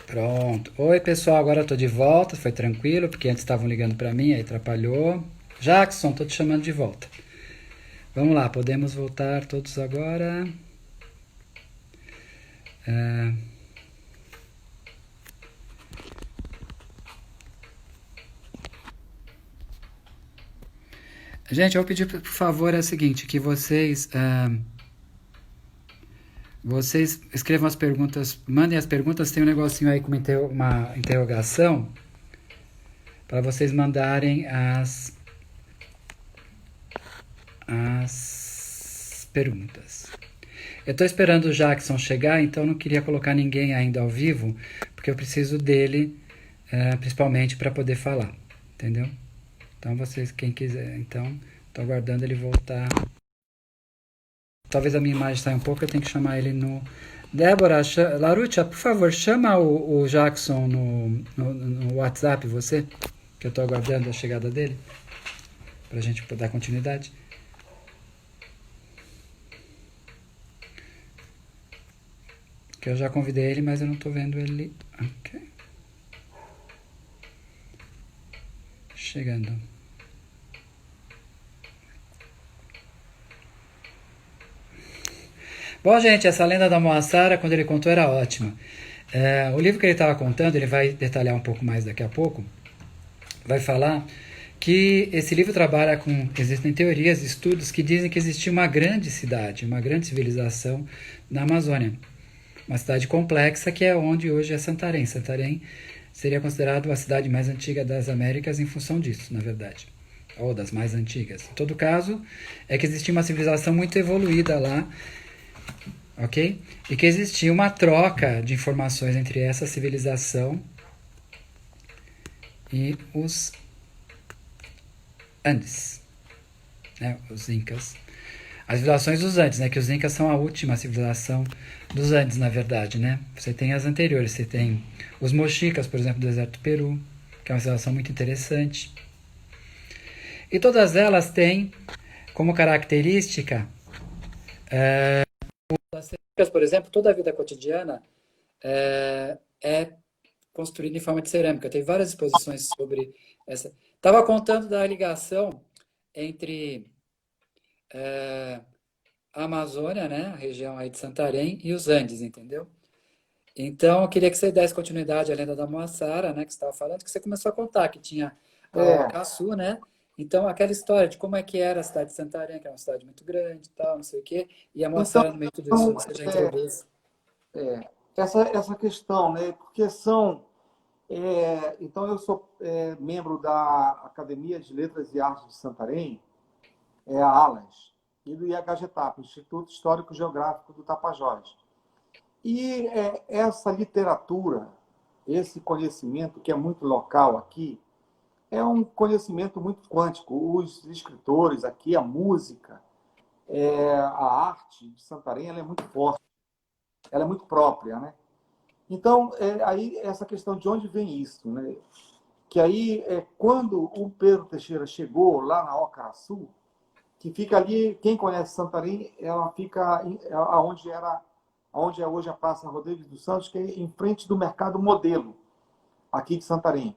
Pronto. Oi, pessoal, agora eu tô de volta. Foi tranquilo, porque antes estavam ligando para mim, aí atrapalhou. Jackson, tô te chamando de volta. Vamos lá, podemos voltar todos agora. É, Gente, eu vou pedir, por favor, é o seguinte, que vocês escrevam as perguntas, mandem as perguntas, tem um negocinho aí com uma interrogação, para vocês mandarem as perguntas. Eu estou esperando o Jackson chegar, então não queria colocar ninguém ainda ao vivo, porque eu preciso dele, principalmente para poder falar, entendeu? Então vocês, quem quiser, então, estou aguardando ele voltar. Talvez a minha imagem saia um pouco, eu tenho que chamar ele no... Débora, Larutia, por favor, chama o Jackson no WhatsApp, você, que eu estou aguardando a chegada dele, para a gente poder dar continuidade. Que eu já convidei ele, mas eu não estou vendo ele. Ok. Chegando. Bom, gente, essa lenda da Moassara, quando ele contou, era ótima. O livro que ele estava contando, ele vai detalhar um pouco mais daqui a pouco, vai falar que esse livro trabalha com... Existem teorias, estudos que dizem que existia uma grande cidade, uma grande civilização na Amazônia. Uma cidade complexa que é onde hoje é Santarém. Santarém seria considerado a cidade mais antiga das Américas em função disso, na verdade. Ou das mais antigas. Em todo caso, é que existia uma civilização muito evoluída lá, ok? E que existia uma troca de informações entre essa civilização e os Andes, né? Os Incas. As civilizações dos Andes, né? Que os Incas são a última civilização dos Andes, na verdade, né? Você tem as anteriores, você tem os Mochicas, por exemplo, do deserto do Peru, que é uma civilização muito interessante. E todas elas têm como característica, as cerâmicas, por exemplo, toda a vida cotidiana é construída em forma de cerâmica. Tem várias exposições sobre essa. Estava contando da ligação entre a Amazônia, né, a região aí de Santarém, e os Andes, entendeu? Então, eu queria que você desse continuidade à lenda da Moassara, né, que você estava falando, que você começou a contar que tinha a É, Oacaçu, né? Então, aquela história de como é que era a cidade de Santarém, que era uma cidade muito grande e tal, não sei o quê, e a então, Moassara no meio de tudo isso, então, você já é, introduz. essa questão, né? Porque então eu sou membro da Academia de Letras e Artes de Santarém, a ALAS, e do IHGTAP, Instituto Histórico Geográfico do Tapajós. E essa literatura, esse conhecimento que é muito local aqui, é um conhecimento muito quântico. Os escritores aqui, a música, a arte de Santarém, ela é muito forte, ela é muito própria, né? Então, aí essa questão de onde vem isso, né? Que aí, quando o Pedro Teixeira chegou lá na Ocaraçu, que fica ali, quem conhece Santarém, ela fica aonde é hoje a Praça Rodrigues dos Santos, que é em frente do Mercado Modelo, aqui de Santarém.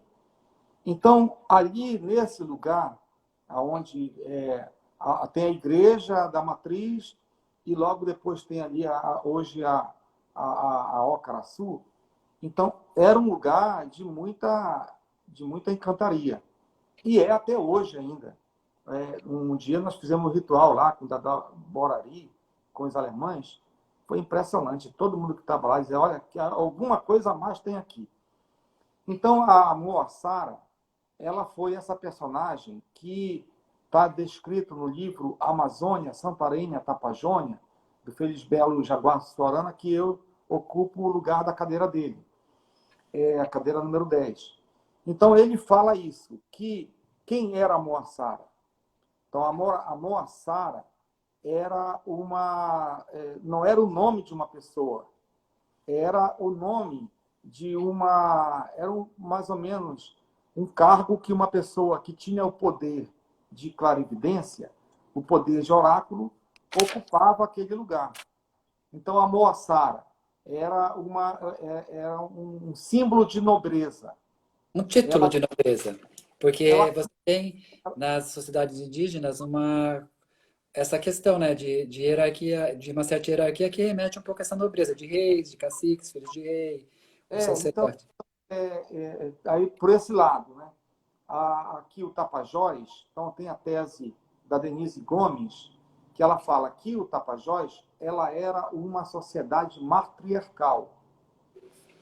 Então, ali nesse lugar, aonde tem a igreja da Matriz e logo depois tem ali hoje a Ocaraçu, então era um lugar de muita encantaria. E é até hoje ainda. Um dia nós fizemos um ritual lá com o Dada Borari, com os alemães. Foi impressionante. Todo mundo que estava lá dizia, olha, que alguma coisa a mais tem aqui. Então a Moassara, ela foi essa personagem que está descrito no livro Amazônia, Santarém, Tapajônia, do Felisbelo Jaguar Suarana, que eu ocupo o lugar da cadeira dele, a cadeira número 10. Então ele fala isso, que quem era a Moassara? Então a Moassara não era o nome de uma pessoa, era o nome de mais ou menos um cargo que uma pessoa que tinha o poder de clarividência, o poder de oráculo, ocupava aquele lugar. Então, a Moassara era um símbolo de nobreza. Um título Ela, de nobreza, porque ela, você tem nas sociedades indígenas essa questão, né, de hierarquia, de uma certa hierarquia que remete um pouco a essa nobreza de reis, de caciques, filhos de rei, o então, sacerdote. aí por esse lado, né? Aqui o Tapajós, então tem a tese da Denise Gomes, que ela fala que o Tapajós ela era uma sociedade matriarcal.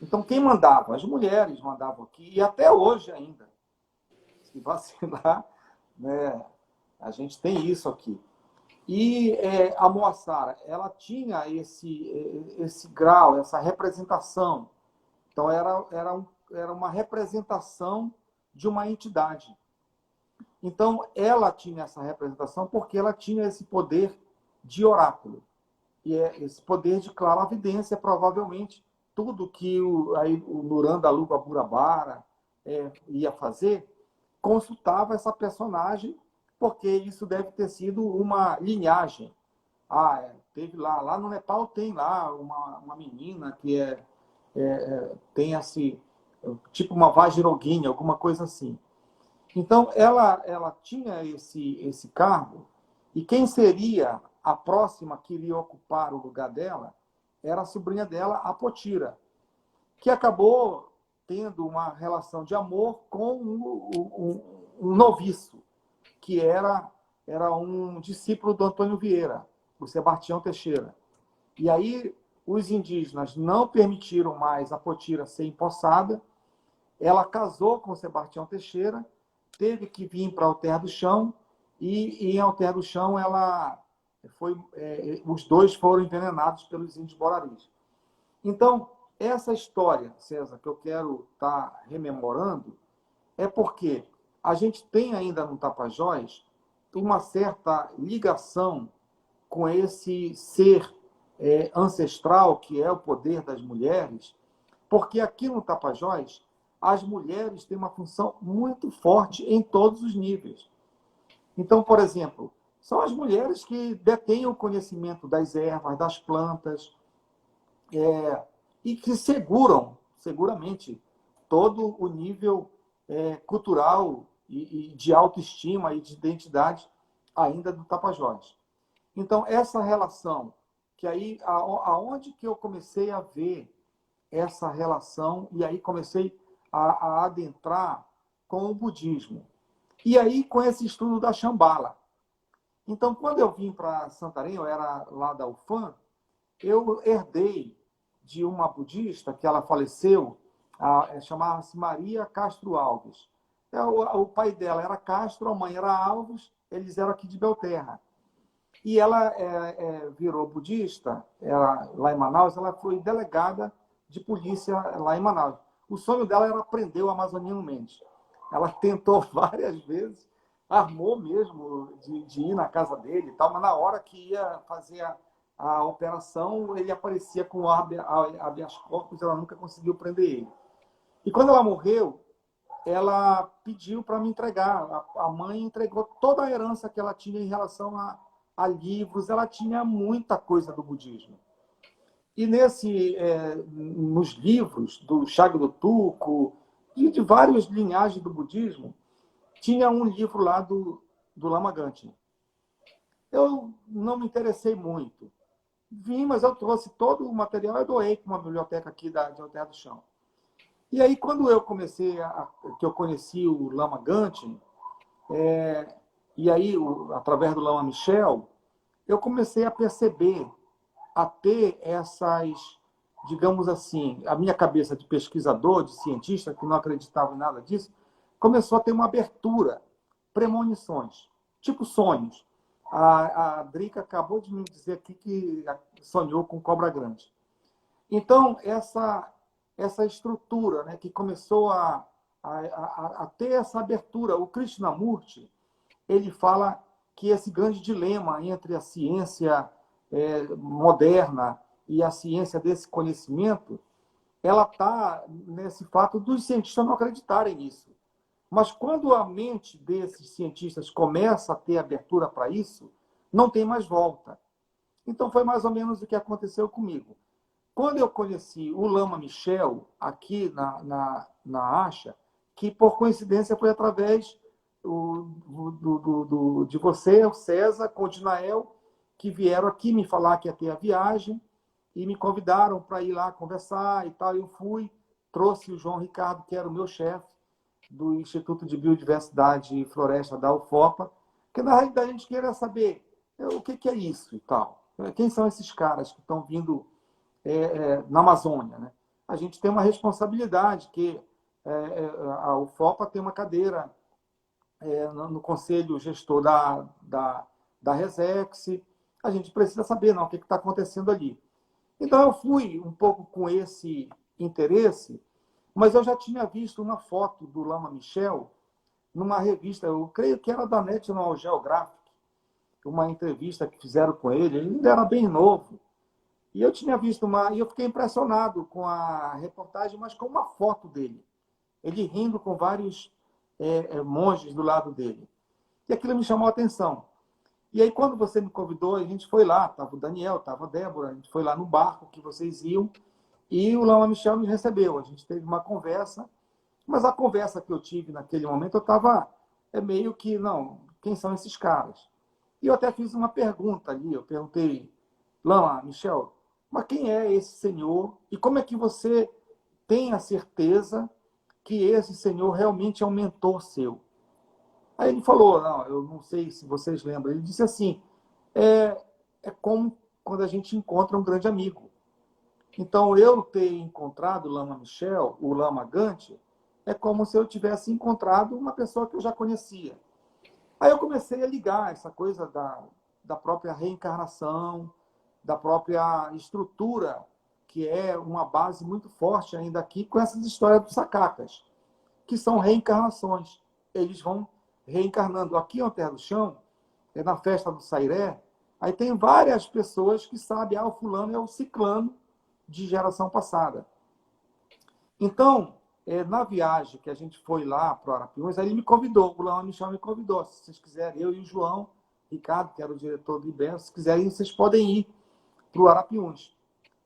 Então, quem mandava? As mulheres mandavam aqui, e até hoje ainda. Se vacilar, né, a gente tem isso aqui. E a Moaçara, ela tinha esse grau, essa representação. Então, era uma representação de uma entidade. Então, ela tinha essa representação porque ela tinha esse poder de oráculo. E esse poder de clarividência, provavelmente, tudo que o Nuranda Luga Burabara ia fazer, consultava essa personagem, porque isso deve ter sido uma linhagem. Teve lá no Nepal tem lá uma menina que tem assim, tipo uma Vajrayoginia, alguma coisa assim. Então, ela tinha esse cargo, e quem seria a próxima que iria ocupar o lugar dela era a sobrinha dela, a Potira, que acabou tendo uma relação de amor com um noviço, que era um discípulo do Antônio Vieira, o Sebastião Teixeira. E aí os indígenas não permitiram mais a Potira ser empossada, ela casou com o Sebastião Teixeira, teve que vir para Alter do Chão, e em Alter do Chão os dois foram envenenados pelos índios boraris. Então, essa história, César, que eu quero estar rememorando, é porque a gente tem ainda no Tapajós uma certa ligação com esse ser ancestral, que é o poder das mulheres, porque aqui no Tapajós, as mulheres têm uma função muito forte em todos os níveis. Então, por exemplo, são as mulheres que detêm o conhecimento das ervas, das plantas, e que seguram, seguramente, todo o nível cultural e de autoestima e de identidade ainda do Tapajós. Então, essa relação, que aí, aonde que eu comecei a ver essa relação, e aí comecei a adentrar com o budismo. E aí, com esse estudo da Shambhala. Então, quando eu vim para Santarém, eu era lá da UFAM, eu herdei de uma budista que ela faleceu, chamava-se Maria Castro Alves. O pai dela era Castro, a mãe era Alves, eles eram aqui de Belterra. E ela virou budista, lá em Manaus, ela foi delegada de polícia lá em Manaus. O sonho dela era aprender o amazoniano Mendes. Ela tentou várias vezes, armou mesmo de ir na casa dele e tal, mas na hora que ia fazer a operação, ele aparecia com o habeas corpus, ela nunca conseguiu prender ele. E quando ela morreu, ela pediu para me entregar. A mãe entregou toda a herança que ela tinha em relação a livros, ela tinha muita coisa do budismo. E nos livros do Shagdo Tuko, de várias linhagens do budismo, tinha um livro lá do Lama Gangchen. Eu não me interessei muito. Vim, mas eu trouxe todo o material e doei para uma biblioteca aqui de Alter do Chão. E aí, quando eu que eu conheci o Lama Gangchen, e aí, através do Lama Michel, eu comecei a perceber, a ter digamos assim, a minha cabeça de pesquisador, de cientista, que não acreditava em nada disso, começou a ter uma abertura, premonições, tipo sonhos. A Drica acabou de me dizer aqui que sonhou com cobra grande. Então, essa estrutura, né, que começou a ter essa abertura. O Krishnamurti, ele fala que esse grande dilema entre a ciência moderna e a ciência desse conhecimento, ela está nesse fato dos cientistas não acreditarem nisso. Mas quando a mente desses cientistas começa a ter abertura para isso, não tem mais volta. Então foi mais ou menos o que aconteceu comigo. Quando eu conheci o Lama Michel, aqui na Acha, que por coincidência foi através de você, o César, com o Dinael, que vieram aqui me falar que ia ter a viagem e me convidaram para ir lá conversar e tal. Eu fui, trouxe o João Ricardo, que era o meu chefe do Instituto de Biodiversidade e Floresta da UFOPA, que na realidade a gente queria saber o que é isso e tal. Quem são esses caras que estão vindo na Amazônia, né? A gente tem uma responsabilidade, que a UFOPA tem uma cadeira no conselho gestor da Resex. A gente precisa saber não, o que está acontecendo ali. Então, eu fui um pouco com esse interesse, mas eu já tinha visto uma foto do Lama Michel numa revista, eu creio que era da National Geographic, uma entrevista que fizeram com ele. Ele ainda era bem novo. E eu tinha visto e eu fiquei impressionado com a reportagem, mas com uma foto dele. Ele rindo com vários monges do lado dele. E aquilo me chamou a atenção. E aí, quando você me convidou, a gente foi lá, estava o Daniel, estava a Débora, a gente foi lá no barco que vocês iam, e o Lama Michel me recebeu. A gente teve uma conversa, mas a conversa que eu tive naquele momento, eu estava meio que, não, quem são esses caras? E eu até fiz uma pergunta ali, eu perguntei, Lama Michel, mas quem é esse senhor? E como é que você tem a certeza que esse senhor realmente é um mentor seu? Aí ele falou, não, eu não sei se vocês lembram, ele disse assim, é como quando a gente encontra um grande amigo. Então, eu ter encontrado o Lama Michel, o Lama Gante, é como se eu tivesse encontrado uma pessoa que eu já conhecia. Aí eu comecei a ligar essa coisa da própria reencarnação, da própria estrutura, que é uma base muito forte ainda aqui, com essas histórias dos sacacas, que são reencarnações. Eles vão reencarnando. Aqui na Terra do Chão, na festa do Sairé, aí tem várias pessoas que sabem, o fulano é o ciclano de geração passada. Então, na viagem que a gente foi lá para o Arapiuns, aí ele me convidou, o Lama Michel me convidou, se vocês quiserem, eu e o João Ricardo, que era o diretor do IBEM, se quiserem, vocês podem ir para o Arapiuns,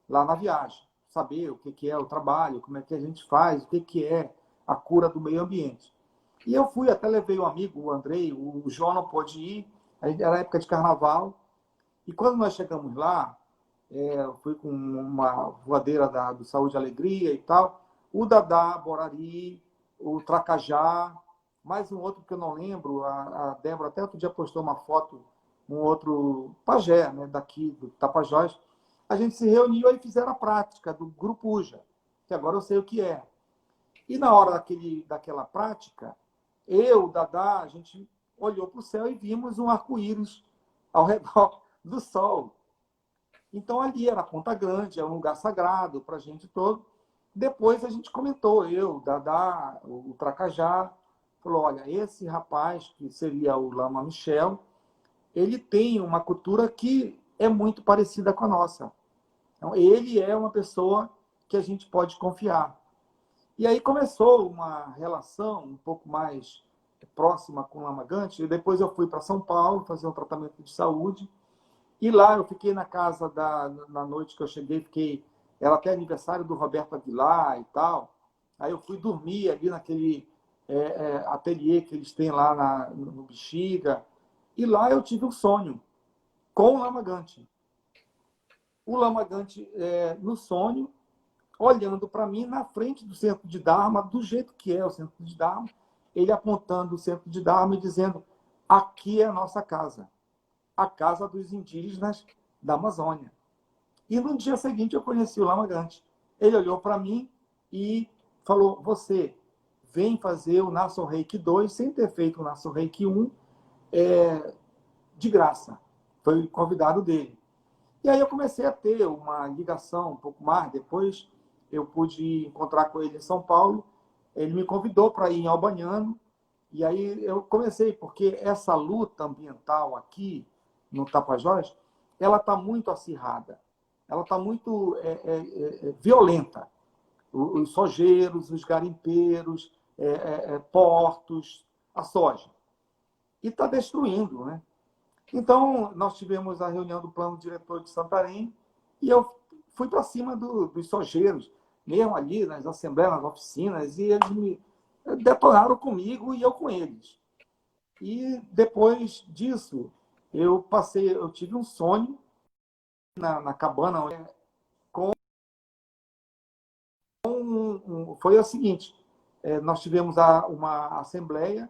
lá na viagem, saber o que é o trabalho, como é que a gente faz, o que é a cura do meio ambiente. E eu fui, até levei um amigo, o Andrei, o João não pôde ir, era época de carnaval, e quando nós chegamos lá, eu fui com uma voadeira do Saúde e Alegria e tal, o Dadá, Borari, o Tracajá, mais um outro que eu não lembro, a Débora até outro dia postou uma foto, um outro pajé, né, daqui do Tapajós. A gente se reuniu e fizeram a prática do Grupo Uja, que agora eu sei o que é. E na hora daquela prática, eu, o Dadá, a gente olhou para o céu e vimos um arco-íris ao redor do sol. Então ali era Ponta Grande, é um lugar sagrado para a gente todo. Depois a gente comentou, eu, o Dadá, o Tracajá, falou, olha, esse rapaz, que seria o Lama Michel, ele tem uma cultura que é muito parecida com a nossa. Então, ele é uma pessoa que a gente pode confiar. E aí começou uma relação um pouco mais próxima com o Lama Gante, e depois eu fui para São Paulo fazer um tratamento de saúde, e lá eu fiquei na casa, na noite que eu cheguei, era até aniversário do Roberto Aguilar e tal, aí eu fui dormir ali naquele ateliê que eles têm lá no Bexiga, e lá eu tive um sonho com o Lama Gante. O Lama Gante, no sonho, olhando para mim na frente do centro de Dharma, do jeito que é o centro de Dharma, ele apontando o centro de Dharma e dizendo, aqui é a nossa casa, a casa dos indígenas da Amazônia. E no dia seguinte eu conheci o Lama Gante. Ele olhou para mim e falou, você vem fazer o Naso Reiki 2 sem ter feito o Naso Reiki 1 de graça. Foi o convidado dele. E aí eu comecei a ter uma ligação um pouco mais. Depois eu pude encontrar com ele em São Paulo. Ele me convidou para ir em Albaniano. E aí eu comecei, porque essa luta ambiental aqui no Tapajós, ela está muito acirrada. Ela está muito violenta. Os sojeiros, os garimpeiros, portos, a soja. E está destruindo, né? Então, nós tivemos a reunião do plano diretor de Santarém e eu fui para cima dos sojeiros, mesmo ali nas assembleias, nas oficinas, e eles me detonaram comigo e eu com eles. E depois disso, eu tive um sonho na cabana, foi o seguinte, nós tivemos uma assembleia,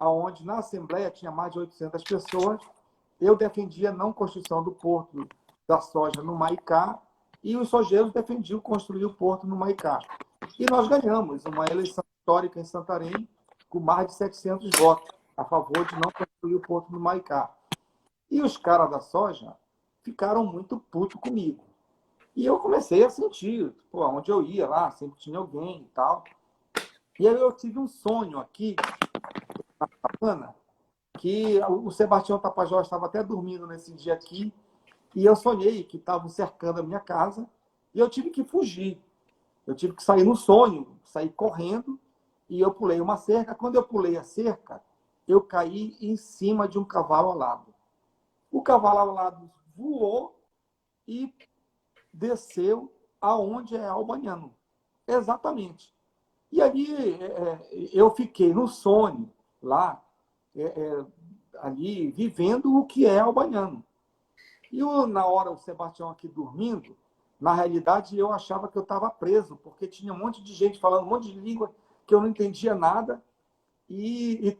onde na assembleia tinha mais de 800 pessoas, eu defendia a não construção do porto da soja no Maicá, e os sojeiros defendiam construir o porto no Maicá. E nós ganhamos uma eleição histórica em Santarém, com mais de 700 votos a favor de não construir o porto no Maicá. E os caras da soja ficaram muito putos comigo. E eu comecei a sentir, pô, onde eu ia lá, sempre tinha alguém e tal. E aí eu tive um sonho aqui, na cabana, que o Sebastião Tapajós estava até dormindo nesse dia aqui, e eu sonhei que estavam cercando a minha casa, e eu tive que fugir. Eu tive que sair no sonho, sair correndo, e eu pulei uma cerca. Quando eu pulei a cerca, eu caí em cima de um cavalo alado. O cavalo alado voou e desceu aonde é Albaniano. Exatamente. E ali eu fiquei no sonho, lá, ali, vivendo o que é Albaniano. E na hora, o Sebastião aqui dormindo, na realidade, eu achava que eu estava preso, porque tinha um monte de gente falando um monte de língua que eu não entendia nada, e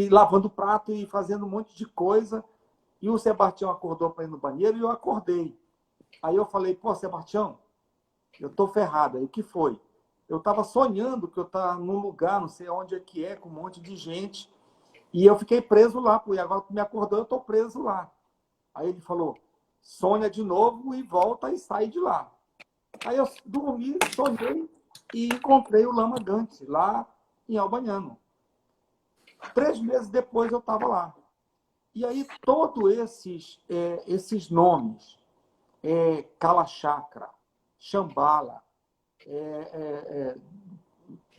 lavando prato e fazendo um monte de coisa. E o Sebastião acordou para ir no banheiro e eu acordei. Aí eu falei, pô, Sebastião, eu tô ferrado. Aí o que foi? Eu estava sonhando que eu estava num lugar, não sei onde é que é, com um monte de gente, e eu fiquei preso lá, e agora que me acordou, eu estou preso lá. Aí ele falou, sonha de novo e volta e sai de lá. Aí eu dormi, sonhei e encontrei o Lama Gante, lá em Albaniano. 3 meses depois eu estava lá. E aí todos esses nomes, Kala Chakra, Shambhala,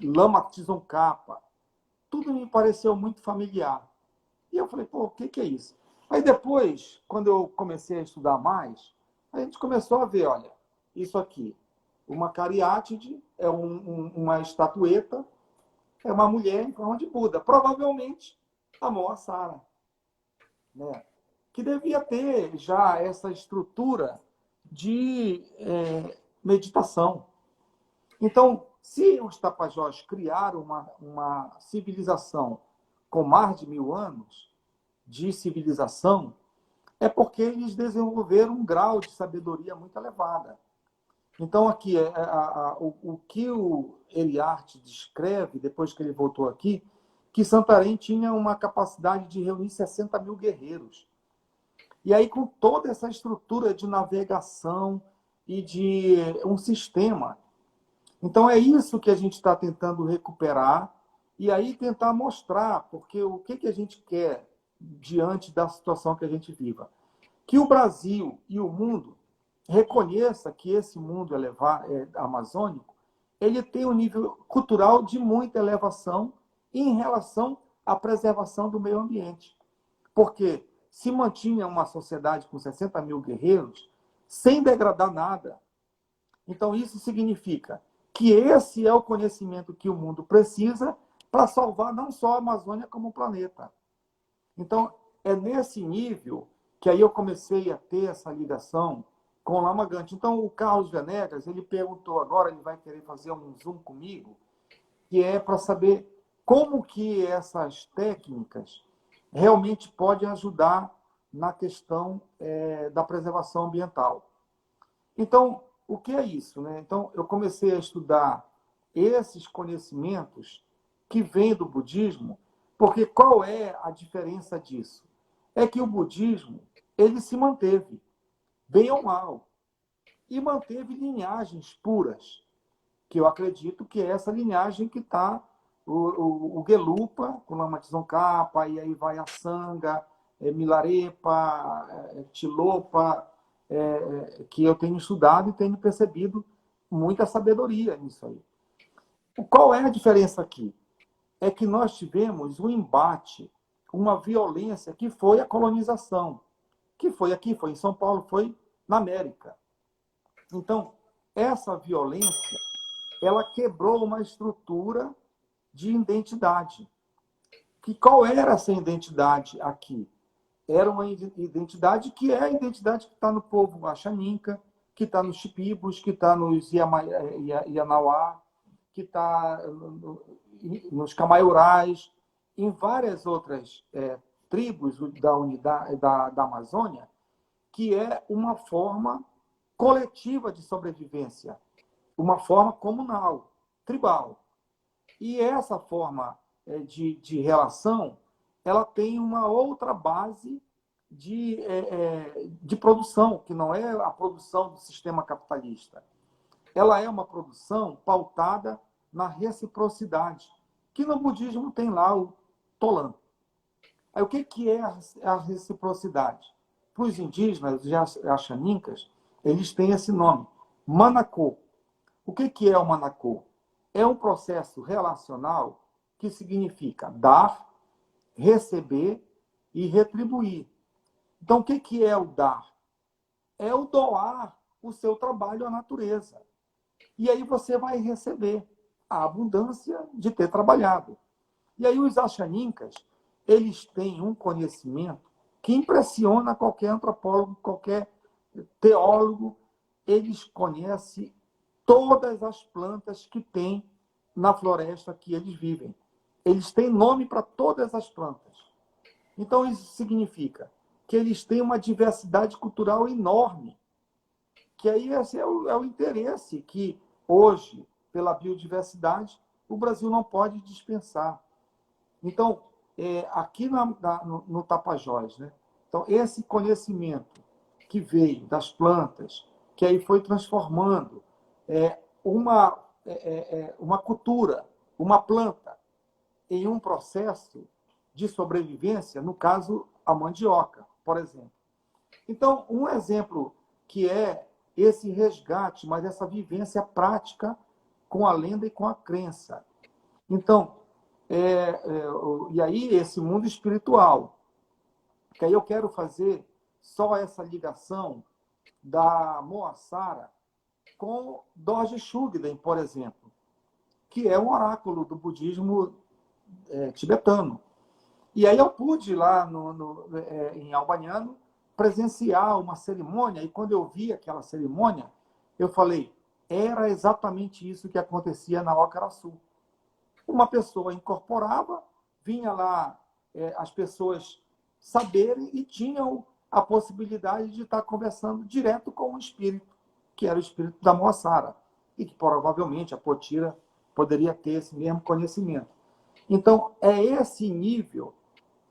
Lama Tizonkhapa, tudo me pareceu muito familiar. E eu falei, pô, o que é isso? Aí depois, quando eu comecei a estudar mais, a gente começou a ver, olha, isso aqui, uma cariátide, é uma estatueta, é uma mulher em forma de Buda, provavelmente a Moa-Sara, né? Que devia ter já essa estrutura de meditação. Então, se os Tapajós criaram uma civilização com mais de 1000 anos de civilização, é porque eles desenvolveram um grau de sabedoria muito elevada. Então, aqui, o que o Eliarte descreve, depois que ele voltou aqui, que Santarém tinha uma capacidade de reunir 60 mil guerreiros. E aí, com toda essa estrutura de navegação e de um sistema. Então, é isso que a gente está tentando recuperar e aí tentar mostrar, porque o que a gente quer diante da situação que a gente viva? Que o Brasil e o mundo reconheça que esse mundo amazônico ele tem um nível cultural de muita elevação em relação à preservação do meio ambiente. Porque se mantinha uma sociedade com 60 mil guerreiros sem degradar nada. Então, isso significa que esse é o conhecimento que o mundo precisa para salvar não só a Amazônia, como o planeta. Então, é nesse nível que aí eu comecei a ter essa ligação com o Lama Gante. Então, o Carlos Venegas, ele perguntou agora, ele vai querer fazer um Zoom comigo, que é para saber como que essas técnicas realmente podem ajudar na questão da preservação ambiental. Então, o que é isso, né? Então, eu comecei a estudar esses conhecimentos que vêm do budismo, porque qual é a diferença disso? É que o budismo, ele se manteve, bem ou mal, e manteve linhagens puras, que eu acredito que é essa linhagem que está o Gelupa, com Lama Tsongkhapa, e aí vai a Sangha, Milarepa, Tilopa, que eu tenho estudado e tenho percebido muita sabedoria nisso aí. Qual é a diferença aqui? É que nós tivemos um embate, uma violência que foi a colonização, que foi aqui, foi em São Paulo, foi na América. Então, essa violência, ela quebrou uma estrutura de identidade. Qual era essa identidade aqui? Era uma identidade que é a identidade que está no povo Axaninca, que está nos Xipibos, que está nos Ianauá, que está nos Camaiurais, em várias outras tribos da Amazônia, que é uma forma coletiva de sobrevivência, uma forma comunal, tribal. E essa forma de relação, ela tem uma outra base de produção, que não é a produção do sistema capitalista. Ela é uma produção pautada na reciprocidade, que no budismo tem lá o Tolan. Aí, o que é a reciprocidade? Para os indígenas, os Axanincas, eles têm esse nome, Manakô. O que é o Manakô? É um processo relacional que significa dar, receber e retribuir. Então, o que é o dar? É o doar o seu trabalho à natureza. E aí você vai receber a abundância de ter trabalhado. E aí os Axanincas, eles têm um conhecimento que impressiona qualquer antropólogo, qualquer teólogo. Eles conhecem todas as plantas que tem na floresta que eles vivem. Eles têm nome para todas as plantas. Então, isso significa que eles têm uma diversidade cultural enorme. Que aí esse é o interesse que, hoje, pela biodiversidade, o Brasil não pode dispensar. Então, aqui no Tapajós, né? Então, esse conhecimento que veio das plantas, que aí foi transformando uma cultura, uma planta, em um processo de sobrevivência, no caso, a mandioca, por exemplo. Então, um exemplo que é esse resgate, mas essa vivência prática com a lenda e com a crença. Então, e aí esse mundo espiritual, que aí eu quero fazer só essa ligação da Moassara com Dorje Shugden, por exemplo, que é um oráculo do budismo tibetano. E aí eu pude lá em Albaniano presenciar uma cerimônia, e quando eu vi aquela cerimônia, eu falei, era exatamente isso que acontecia na Ocaraçu. Uma pessoa incorporava, vinha lá as pessoas saberem e tinham a possibilidade de estar conversando direto com o espírito, que era o espírito da Moassara, e que provavelmente a Potira poderia ter esse mesmo conhecimento. Então, é esse nível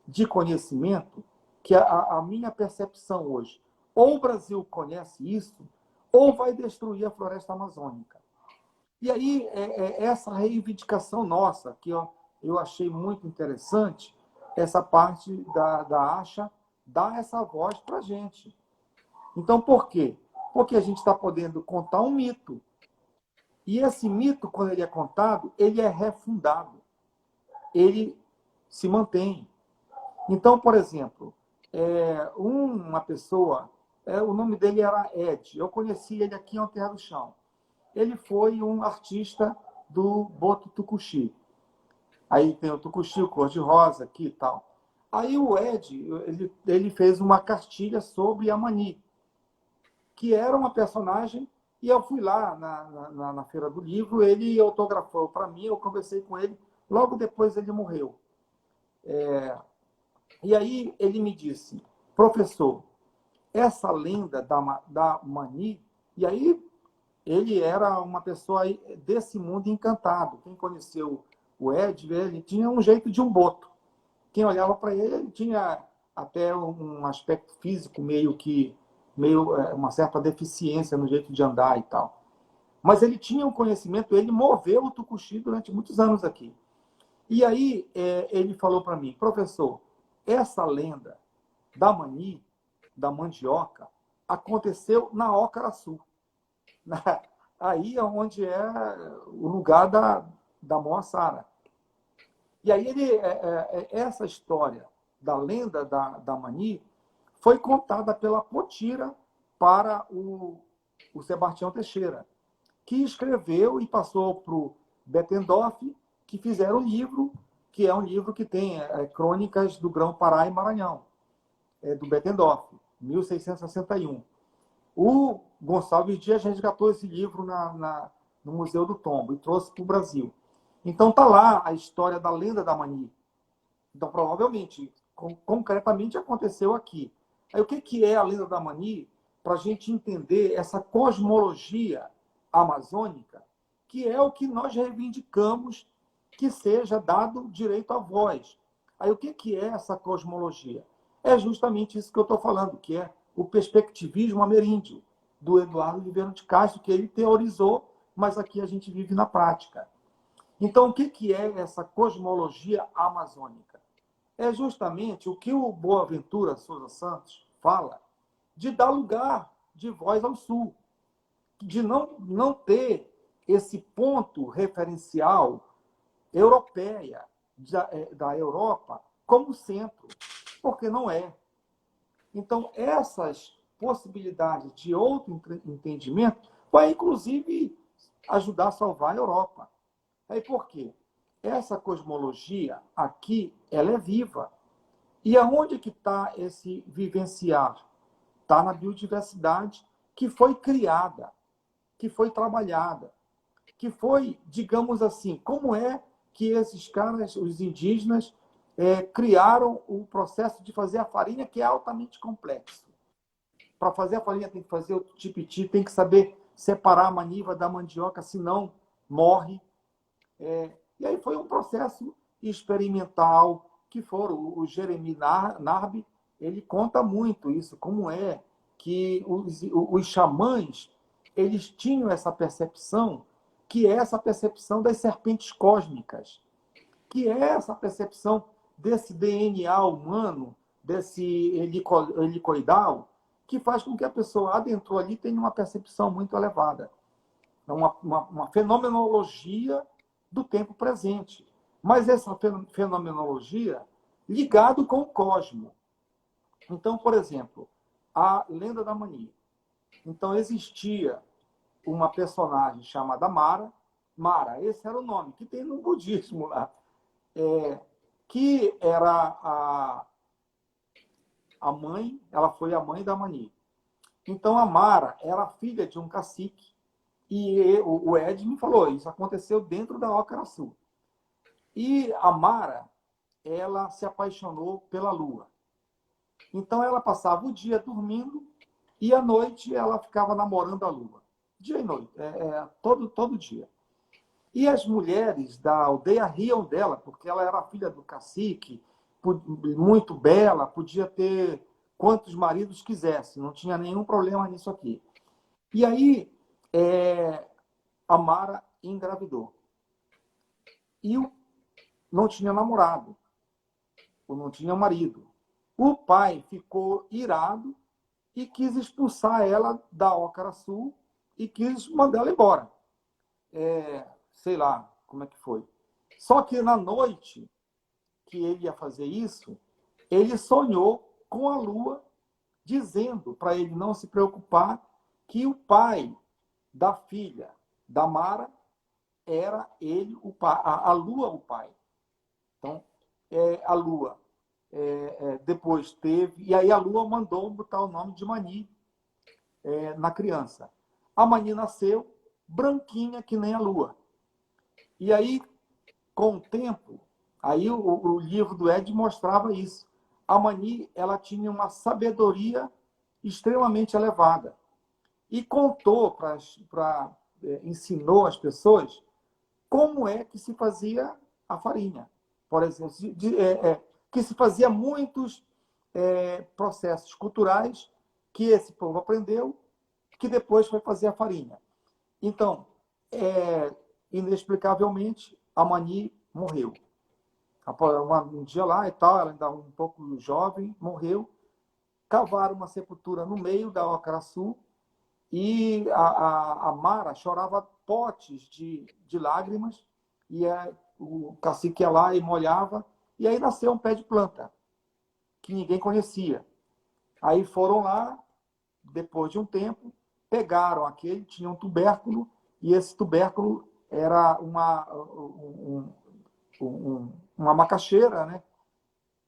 de conhecimento que a minha percepção hoje, ou o Brasil conhece isso, ou vai destruir a floresta amazônica. E aí, essa reivindicação nossa, que eu achei muito interessante, essa parte da Acha dar essa voz para a gente. Então, por quê? Porque a gente está podendo contar um mito. E esse mito, quando ele é contado, ele é refundado. Ele se mantém. Então, por exemplo, uma pessoa, o nome dele era Ed, eu conheci ele aqui em Terra do Chão. Ele foi um artista do Boto Tucuxi. Aí tem o Tucuxi, o cor-de-rosa aqui e tal. Aí o Ed, ele fez uma cartilha sobre a Mani, que era uma personagem, e eu fui lá na Feira do Livro, ele autografou para mim, eu conversei com ele, logo depois ele morreu. E aí ele me disse, professor, essa lenda da Mani, e aí ele era uma pessoa desse mundo encantado. Quem conheceu o Ed, ele tinha um jeito de um boto. Quem olhava para ele, ele tinha até um aspecto físico meio uma certa deficiência no jeito de andar e tal. Mas ele tinha um conhecimento, ele moveu o Tucuxi durante muitos anos aqui. E aí ele falou para mim, professor, essa lenda da Mani, da mandioca, aconteceu na Ocaraçu. Aí é onde é o lugar da Moassara. E aí essa história da lenda da Mani foi contada pela Potira para o Sebastião Teixeira. que escreveu e passou para o Bettendorf, que fizeram um livro, que é um livro que tem Crônicas do Grão-Pará e Maranhão, do Bettendorf, 1661. O Gonçalves Dias resgatou esse livro no Museu do Tombo e trouxe para o Brasil. Então está lá a história da lenda da Mani. Então, provavelmente, concretamente aconteceu aqui. Aí, o que é a lenda da Mani? Para a gente entender essa cosmologia amazônica, que é o que nós reivindicamos que seja dado direito à voz. Aí, o que é essa cosmologia? É justamente isso que eu estou falando, que é o perspectivismo ameríndio, do Eduardo Viveiro de Castro, que ele teorizou, mas aqui a gente vive na prática. Então, o que é essa cosmologia amazônica? É justamente o que o Boaventura Souza Santos fala de dar lugar de voz ao Sul, de não ter esse ponto referencial europeia, da Europa, como centro, porque não é. Então, essas possibilidades de outro entendimento vai, inclusive, ajudar a salvar a Europa. Aí por quê? Essa cosmologia aqui, ela é viva. E aonde que está esse vivenciar? Está na biodiversidade que foi criada, que foi trabalhada, que foi, digamos assim, como é que esses caras, os indígenas, criaram o processo de fazer a farinha, que é altamente complexo. Para fazer a farinha tem que fazer o tipiti, tem que saber separar a maniva da mandioca, senão morre. E aí foi um processo experimental que foram. O Jeremy Narby, ele conta muito isso, como é que os xamãs, eles tinham essa percepção, que é essa percepção das serpentes cósmicas, que é essa percepção desse DNA humano, desse helicoidal, que faz com que a pessoa adentrou ali tenha uma percepção muito elevada. Uma fenomenologia do tempo presente. Mas essa fenomenologia ligado com o cosmo. Então, por exemplo, a lenda da Mani. Então, existia uma personagem chamada Mara. Mara, esse era o nome que tem no budismo lá. Que era a mãe, ela foi a mãe da Mani. Então, a Mara era filha de um cacique. E o Ed me falou, isso aconteceu dentro da Ócara-Sul. E a Mara, ela se apaixonou pela lua. Então ela passava o dia dormindo e à noite ela ficava namorando a lua. Dia e noite, todo dia. E as mulheres da aldeia riam dela, porque ela era filha do cacique, muito bela, podia ter quantos maridos quisesse, não tinha nenhum problema nisso aqui. E aí a Mara engravidou. E não tinha namorado, ou não tinha marido. O pai ficou irado e quis expulsar ela da Ócara-Sul e quis mandar ela embora. Sei lá como é que foi. Só que na noite que ele ia fazer isso, ele sonhou com a lua, dizendo para ele não se preocupar que o pai da filha da Mara era ele, o pai, a lua, o pai. Então, a lua depois teve... E aí a lua mandou botar o nome de Mani na criança. A Mani nasceu branquinha que nem a lua. E aí, com o tempo, aí o livro do Ed mostrava isso. A Mani, ela tinha uma sabedoria extremamente elevada. E contou, ensinou às pessoas como é que se fazia a farinha. Por exemplo, que se fazia muitos processos culturais que esse povo aprendeu, que depois foi fazer a farinha. Então, inexplicavelmente, a Mani morreu. Um dia lá e tal, ela ainda um pouco jovem, morreu. Cavaram uma sepultura no meio da Ócara-Sul e a Mara chorava potes de lágrimas e o cacique ia lá e molhava, e aí nasceu um pé de planta que ninguém conhecia. Aí foram lá, depois de um tempo, pegaram aquele, tinha um tubérculo e esse tubérculo era uma macaxeira, né?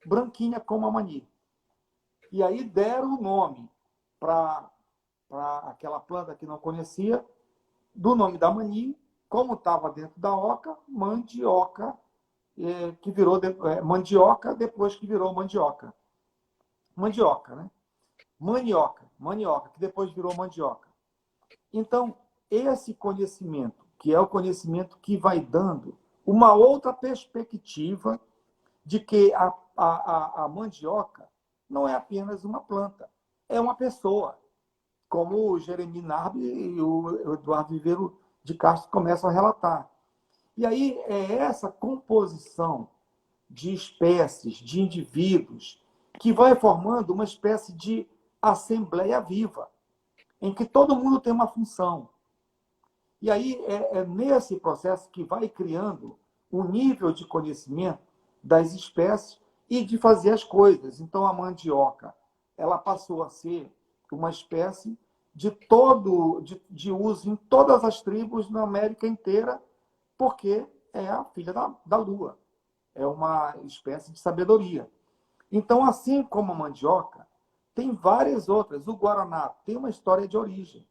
Branquinha como a mani. E aí deram o nome para aquela planta que não conhecia, do nome da mani, como estava dentro da oca, mandioca, que virou mandioca depois que virou mandioca. Mandioca, né? Manioca, que depois virou mandioca. Então, esse conhecimento, que é o conhecimento que vai dando uma outra perspectiva de que a mandioca não é apenas uma planta, é uma pessoa, como o Jeremy Narby e o Eduardo Viveiro de Castro começam a relatar. E aí é essa composição de espécies, de indivíduos, que vai formando uma espécie de assembleia viva, em que todo mundo tem uma função. E aí é nesse processo que vai criando um nível de conhecimento das espécies e de fazer as coisas. Então, a mandioca, ela passou a ser uma espécie de uso em todas as tribos na América inteira, porque é a filha da lua. É uma espécie de sabedoria. Então, assim como a mandioca, tem várias outras. O guaraná tem uma história de origem.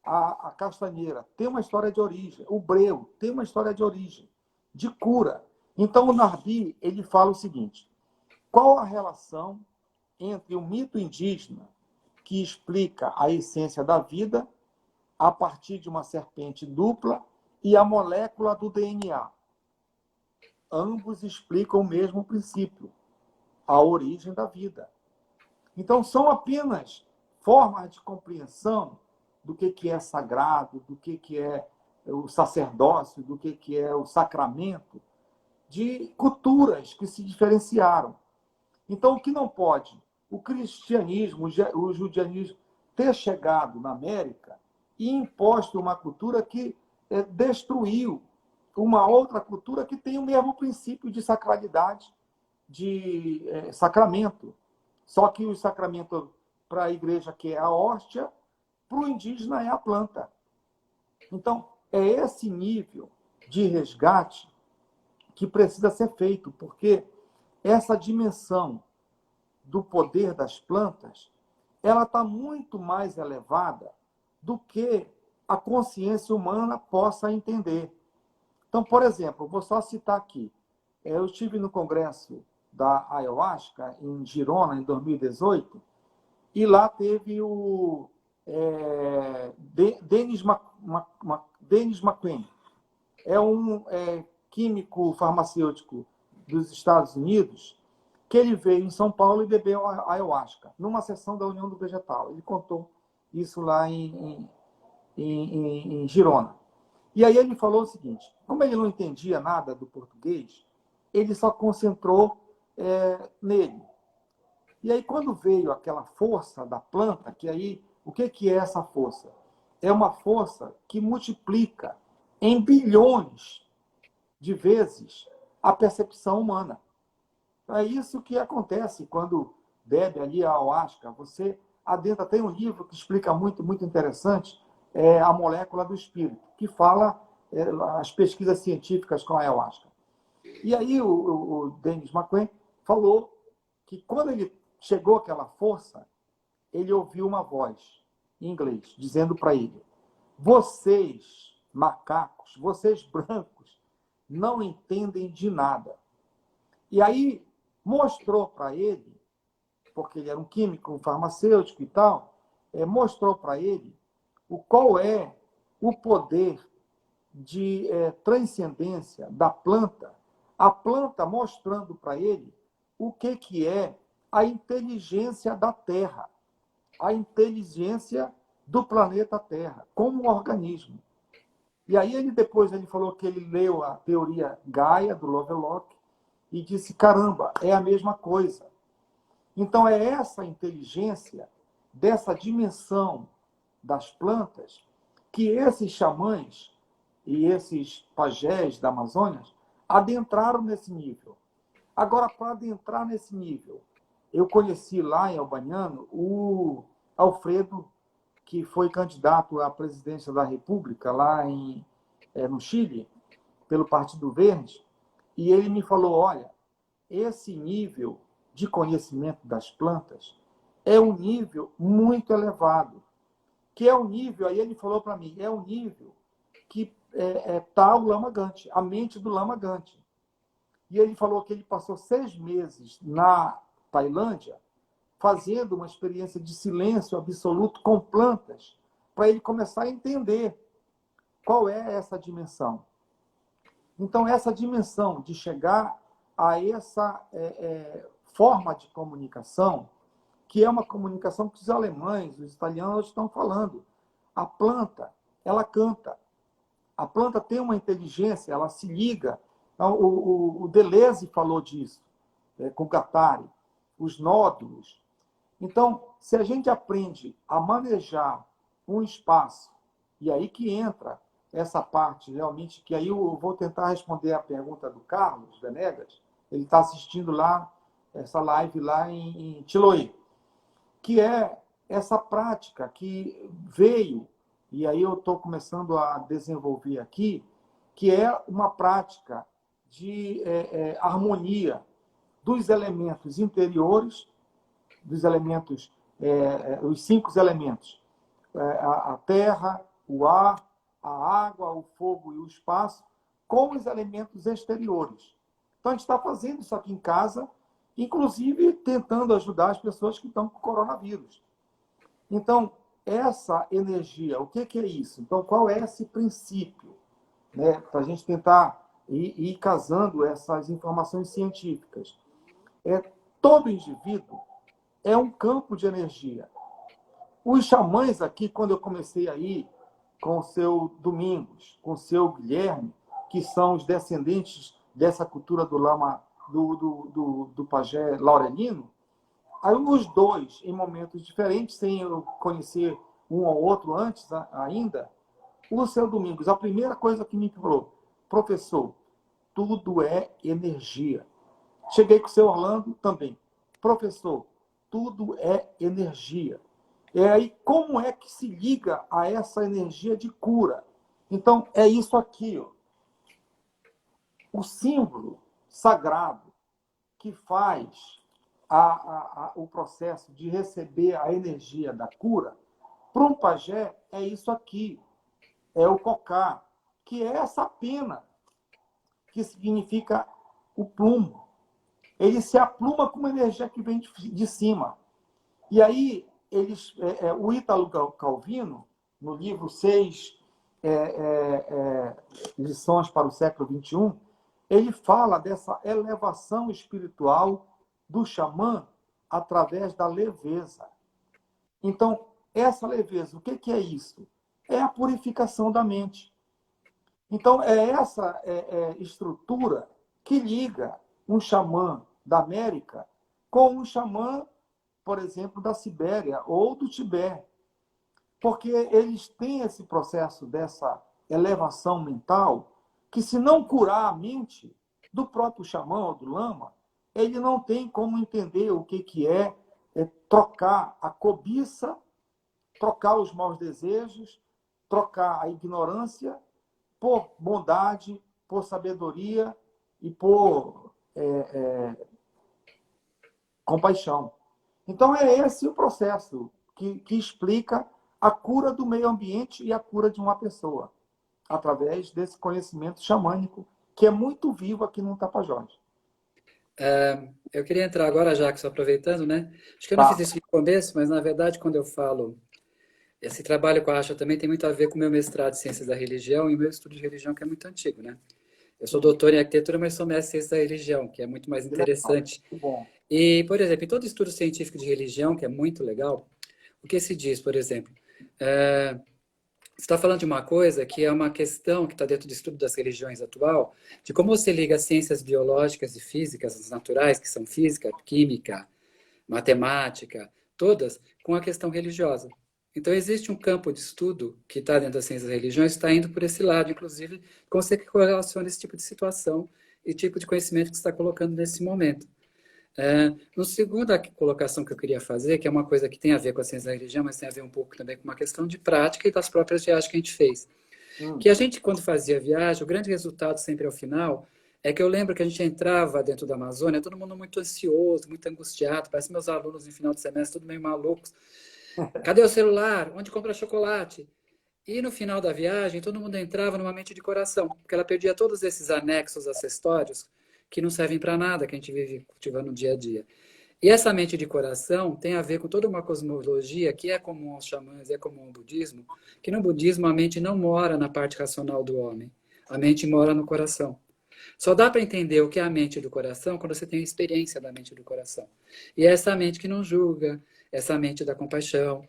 A castanheira tem uma história de origem. O breu tem uma história de origem, de cura. Então, o Narbi, ele fala o seguinte: qual a relação entre o mito indígena, que explica a essência da vida a partir de uma serpente dupla, e a molécula do DNA? Ambos explicam o mesmo princípio, a origem da vida. Então, são apenas formas de compreensão do que é sagrado, do que é o sacerdócio, do que é o sacramento, de culturas que se diferenciaram. Então, o que não pode? O cristianismo, o judaísmo, ter chegado na América e imposto uma cultura que destruiu uma outra cultura que tem o mesmo princípio de sacralidade, de sacramento. Só que o sacramento para a igreja, que é a hóstia, para o indígena é a planta. Então, é esse nível de resgate que precisa ser feito, porque essa dimensão do poder das plantas, ela está muito mais elevada do que a consciência humana possa entender. Então, por exemplo, vou só citar aqui. Eu estive no congresso da Ayahuasca, em Girona, em 2018, e lá teve o Dennis McQueen. É um químico farmacêutico dos Estados Unidos, que ele veio em São Paulo e bebeu ayahuasca, numa sessão da União do Vegetal. Ele contou isso lá em Girona. E aí ele falou o seguinte: como ele não entendia nada do português, ele só concentrou nele. E aí, quando veio aquela força da planta, que aí, o que é essa força? É uma força que multiplica em bilhões de vezes a percepção humana. É isso que acontece quando bebe ali a ayahuasca. Você adentra, tem um livro que explica muito, muito interessante, a molécula do espírito, que fala as pesquisas científicas com a ayahuasca. E aí o Dennis McQueen falou que quando ele chegou àquela força, ele ouviu uma voz em inglês dizendo para ele: vocês, macacos, vocês brancos, não entendem de nada. E aí mostrou para ele, porque ele era um químico, um farmacêutico e tal, mostrou para ele qual é o poder de transcendência da planta, a planta mostrando para ele o que é a inteligência da Terra, a inteligência do planeta Terra, como um organismo. E aí depois ele falou que ele leu a teoria Gaia, do Lovelock, e disse: caramba, é a mesma coisa. Então é essa inteligência, dessa dimensão das plantas, que esses xamãs e esses pajés da Amazônia adentraram nesse nível. Agora, para adentrar nesse nível, eu conheci lá em Albaniano o Alfredo que foi candidato à presidência da República lá no Chile, pelo Partido Verde, e ele me falou, olha, esse nível de conhecimento das plantas é um nível muito elevado, que é um nível, aí ele falou para mim, é um nível que está o Lama Gante, a mente do Lama Gante. E ele falou que ele passou 6 meses na Tailândia fazendo uma experiência de silêncio absoluto com plantas, para ele começar a entender qual é essa dimensão. Então, essa dimensão de chegar a essa forma de comunicação, que é uma comunicação que os alemães, os italianos estão falando. A planta, ela canta. A planta tem uma inteligência, ela se liga. O Deleuze falou disso, com o Guattari, os nódulos. Então, se a gente aprende a manejar um espaço, e aí que entra essa parte realmente, que aí eu vou tentar responder a pergunta do Carlos Venegas, ele está assistindo lá, essa live lá em Chiloé, que é essa prática que veio, e aí eu estou começando a desenvolver aqui, que é uma prática de harmonia dos elementos interiores, dos elementos, os 5 elementos, a terra, o ar, a água, o fogo e o espaço, com os elementos exteriores. Então, a gente está fazendo isso aqui em casa, inclusive tentando ajudar as pessoas que estão com coronavírus. Então, essa energia, o que é isso? Então, qual é esse princípio? Né? Para a gente tentar ir casando essas informações científicas. Todo indivíduo é um campo de energia. Os xamãs aqui, quando eu comecei a ir com o seu Domingos, com o seu Guilherme, que são os descendentes dessa cultura do lama, do pajé Laurelino, aí os dois, em momentos diferentes, sem eu conhecer um ou outro antes ainda, o seu Domingos, a primeira coisa que me falou, professor, tudo é energia. Cheguei com o seu Orlando também. Professor, tudo é energia. E aí, como é que se liga a essa energia de cura? Então, é isso aqui, ó. O símbolo sagrado que faz o processo de receber a energia da cura, para um pajé, é isso aqui. É o cocá, que é essa pena, que significa o plumo. Ele se apluma com uma energia que vem de cima. E aí, o Ítalo Calvino, no livro 6, Lições para o século XXI, ele fala dessa elevação espiritual do xamã através da leveza. Então, essa leveza, o que é isso? É a purificação da mente. Então, é essa estrutura que liga um xamã da América com um xamã, por exemplo, da Sibéria ou do Tibete. Porque eles têm esse processo dessa elevação mental que, se não curar a mente do próprio xamã ou do lama, ele não tem como entender o que é trocar a cobiça, trocar os maus desejos, trocar a ignorância por bondade, por sabedoria e por compaixão. Então, é esse o processo que explica a cura do meio ambiente e a cura de uma pessoa, através desse conhecimento xamânico, que é muito vivo aqui no Tapajós. Eu queria entrar agora, Jackson, aproveitando, né? Acho que eu não fiz Tá. isso no começo, mas na verdade, quando eu falo, esse trabalho com a Asha também tem muito a ver com o meu mestrado em Ciências da Religião e o meu estudo de religião, que é muito antigo, né? Eu sou doutor em arquitetura, mas sou mestre em Ciências da Religião, que é muito mais Que legal. interessante. Muito bom. E, por exemplo, em todo estudo científico de religião, que é muito legal, o que se diz, por exemplo, você está falando de uma coisa que é uma questão que está dentro do estudo das religiões atual, de como você liga as ciências biológicas e físicas, as naturais, que são física, química, matemática, todas, com a questão religiosa. Então, existe um campo de estudo que está dentro das ciências das religiões, está indo por esse lado, inclusive, como você correlaciona esse tipo de situação e tipo de conhecimento que você está colocando nesse momento. No segunda colocação que eu queria fazer, que é uma coisa que tem a ver com a ciência da religião, mas tem a ver um pouco também com uma questão de prática e das próprias viagens que a gente fez. Hum. Que a gente, quando fazia viagem, o grande resultado sempre ao final é que eu lembro que a gente entrava dentro da Amazônia, todo mundo muito ansioso, muito angustiado, parece meus alunos no final de semestre, tudo meio malucos. Cadê o celular? Onde compra chocolate? E no final da viagem, todo mundo entrava numa mente de coração, porque ela perdia todos esses anexos acessórios que não servem para nada, que a gente vive cultivando no dia a dia. E essa mente de coração tem a ver com toda uma cosmologia que é comum aos xamãs, é comum ao budismo, que no budismo a mente não mora na parte racional do homem, a mente mora no coração. Só dá para entender o que é a mente do coração quando você tem a experiência da mente do coração. E é essa mente que não julga, essa mente da compaixão.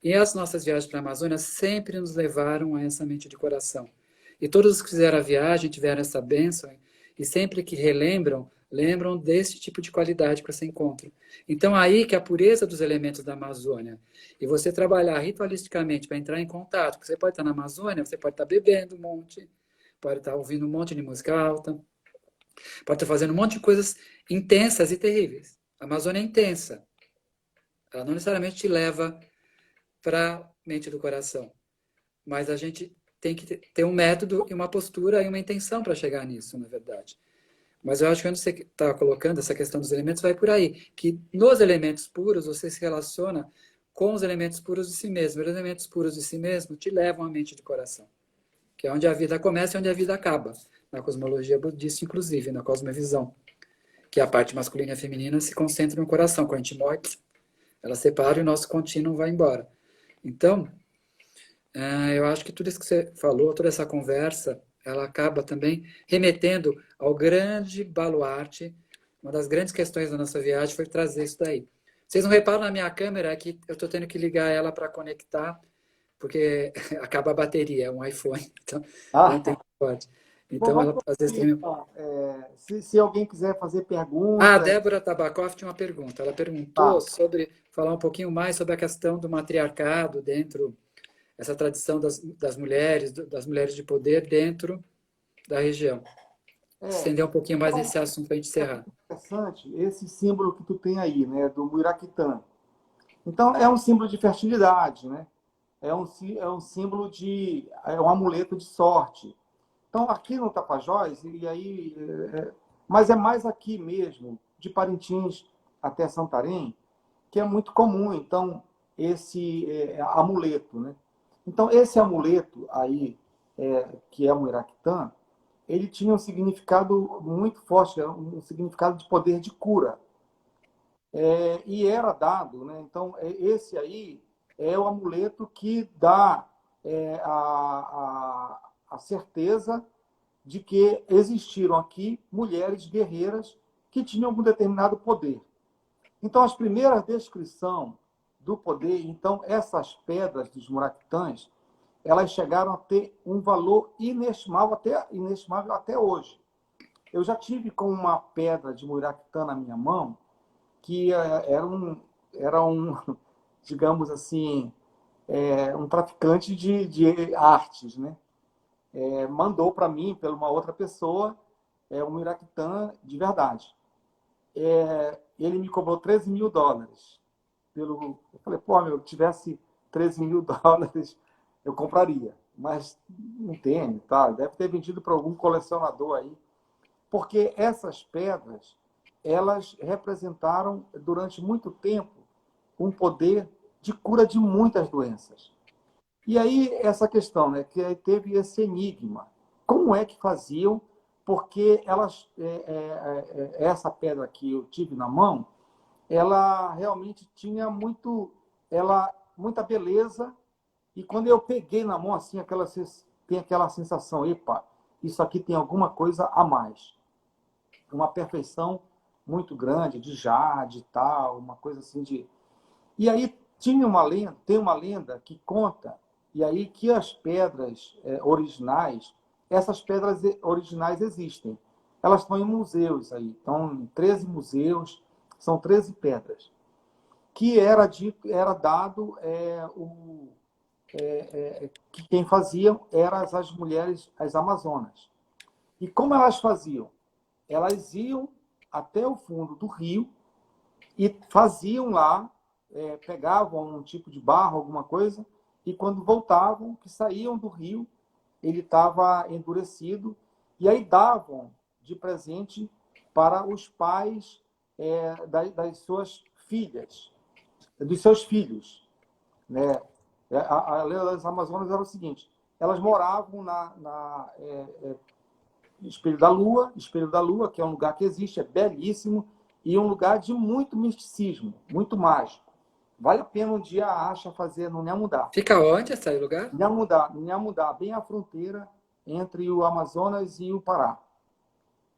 E as nossas viagens para a Amazônia sempre nos levaram a essa mente de coração. E todos os que fizeram a viagem tiveram essa bênção, e sempre que relembram, lembram desse tipo de qualidade que você encontra. Então, aí que a pureza dos elementos da Amazônia, e você trabalhar ritualisticamente para entrar em contato, porque você pode estar na Amazônia, você pode estar bebendo um monte, pode estar ouvindo um monte de música alta, pode estar fazendo um monte de coisas intensas e terríveis. A Amazônia é intensa. Ela não necessariamente te leva para a mente do coração. Mas a gente tem que ter um método e uma postura e uma intenção para chegar nisso, na verdade. Mas eu acho que quando você está colocando essa questão dos elementos, vai por aí. Que nos elementos puros você se relaciona com os elementos puros de si mesmo. Os elementos puros de si mesmo te levam à mente de coração, que é onde a vida começa e onde a vida acaba. Na cosmologia budista, inclusive, na cosmovisão. Que a parte masculina e a feminina se concentra no coração. Quando a gente morre, ela separa e o nosso contínuo vai embora. Então, eu acho que tudo isso que você falou, toda essa conversa, ela acaba também remetendo ao grande baluarte. Uma das grandes questões da nossa viagem foi trazer isso daí. Vocês não reparam na minha câmera que eu estou tendo que ligar ela para conectar, porque acaba a bateria, é um iPhone, então eu não tenho Ah, suporte. bom, Então, vamos ela às vezes prosseguir, tem. então. Se alguém quiser fazer A perguntas, Débora Tabakoff tinha uma pergunta. Ela perguntou tá. sobre, falar um pouquinho mais sobre a questão do matriarcado dentro essa tradição das mulheres de poder dentro da região. É, Estender um pouquinho mais então, nesse assunto para a gente é encerrar. muito interessante esse símbolo que tu tem aí, né, do Muiraquitã. Então, é um símbolo de fertilidade, né? É um símbolo de... É um amuleto de sorte. Então, aqui no Tapajós, e aí... mas é mais aqui mesmo, de Parintins até Santarém, que é muito comum, então, esse amuleto, né? Então, esse amuleto aí, que é o Muiraquitã, ele tinha um significado muito forte, um significado de poder de cura. E era dado, né? Então, esse aí é o amuleto que dá a certeza de que existiram aqui mulheres guerreiras que tinham algum determinado poder. Então, as primeiras descrições do poder, então, essas pedras dos muraquitãs, elas chegaram a ter um valor inestimável até hoje. Eu já tive com uma pedra de muraquitã na minha mão, que era um digamos assim, um traficante de artes, né? Mandou para mim, pela uma outra pessoa, um iraquitã de verdade. Ele me cobrou US$ 13.000. Eu falei, pô, meu, tivesse US$ 13.000, eu compraria. Mas não tem, tá? Deve ter vendido para algum colecionador aí. Porque essas pedras, elas representaram, durante muito tempo, um poder de cura de muitas doenças. E aí, essa questão, né, que teve esse enigma. Como é que faziam? Porque elas, essa pedra que eu tive na mão, ela realmente tinha muita beleza. E quando eu peguei na mão, assim, tem aquela sensação, epa, isso aqui tem alguma coisa a mais. Uma perfeição muito grande, de jade e tal, uma coisa assim de... E aí tem uma lenda que conta, e aí que as pedras originais, essas pedras originais existem. Elas estão em museus aí, estão em 13 museus, são 13 pedras. Que era dado que quem fazia eram as mulheres, as amazonas. E como elas faziam? Elas iam até o fundo do rio e faziam lá, pegavam um tipo de barro, alguma coisa, e quando voltavam, que saíam do rio, ele estava endurecido, e aí davam de presente para os pais das suas filhas, dos seus filhos. Né? A lenda das Amazonas era o seguinte: elas moravam na Espelho da Lua, que é um lugar que existe, é belíssimo, e um lugar de muito misticismo, muito mágico. Vale a pena um dia a Acha fazer no Nhamudá. Fica onde esse lugar? Nhamudá, bem à fronteira entre o Amazonas e o Pará.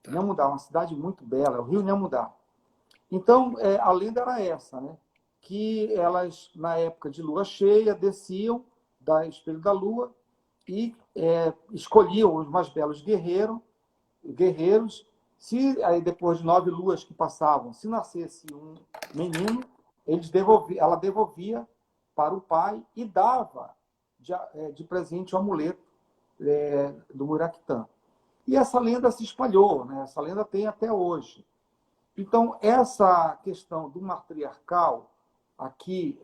Tá. Nhamudá, uma cidade muito bela, é o Rio Nhamudá. Então, a lenda era essa, né? Que elas, na época de lua cheia, desciam da Espelho da Lua e escolhiam os mais belos guerreiros. Se aí depois de 9 luas que passavam, se nascesse um menino, ela devolvia para o pai e dava de presente o amuleto do Muraquitã. E essa lenda se espalhou, né? Essa lenda tem até hoje. Então, essa questão do matriarcal aqui,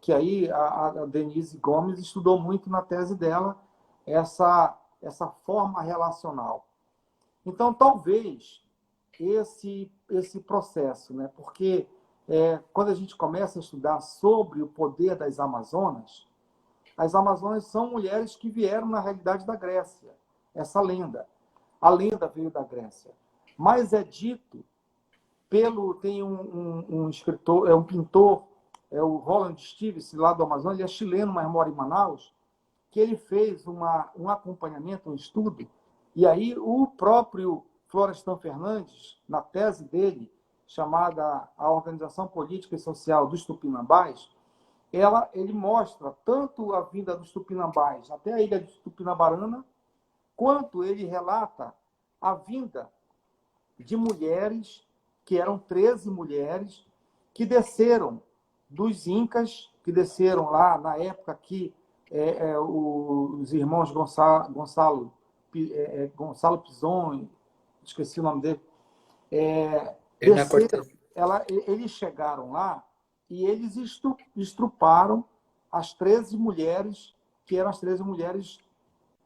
que aí a Denise Gomes estudou muito na tese dela, essa forma relacional. Então, talvez esse processo, né? Porque quando a gente começa a estudar sobre o poder das Amazonas, as Amazonas são mulheres que vieram, na realidade, da Grécia. Essa lenda. A lenda veio da Grécia. Mas é dito tem um escritor, um pintor, o Roland Steves, lá do Amazonas, ele é chileno, mas mora em Manaus, que ele fez um acompanhamento, um estudo, e aí o próprio Florestan Fernandes, na tese dele, chamada A Organização Política e Social dos Tupinambás, ele mostra tanto a vinda dos Tupinambás até a ilha de Tupinabarana, quanto ele relata a vinda de mulheres, que eram 13 mulheres, que desceram dos Incas, que desceram lá na época que os irmãos Gonçalo Pison, esqueci o nome dele, desceram, eles chegaram lá e eles estruparam as 13 mulheres, que eram as 13 mulheres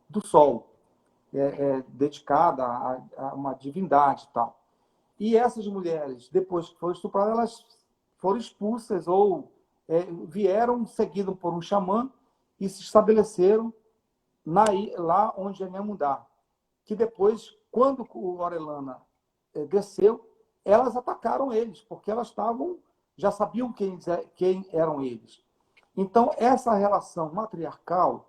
do Sol, dedicada a uma divindade e tal. E essas mulheres, depois que foram estupradas, elas foram expulsas ou vieram seguidas por um xamã e se estabeleceram lá onde é Nhamudá. Que depois, quando o Orellana desceu, elas atacaram eles, porque elas já sabiam quem eram eles. Então, essa relação matriarcal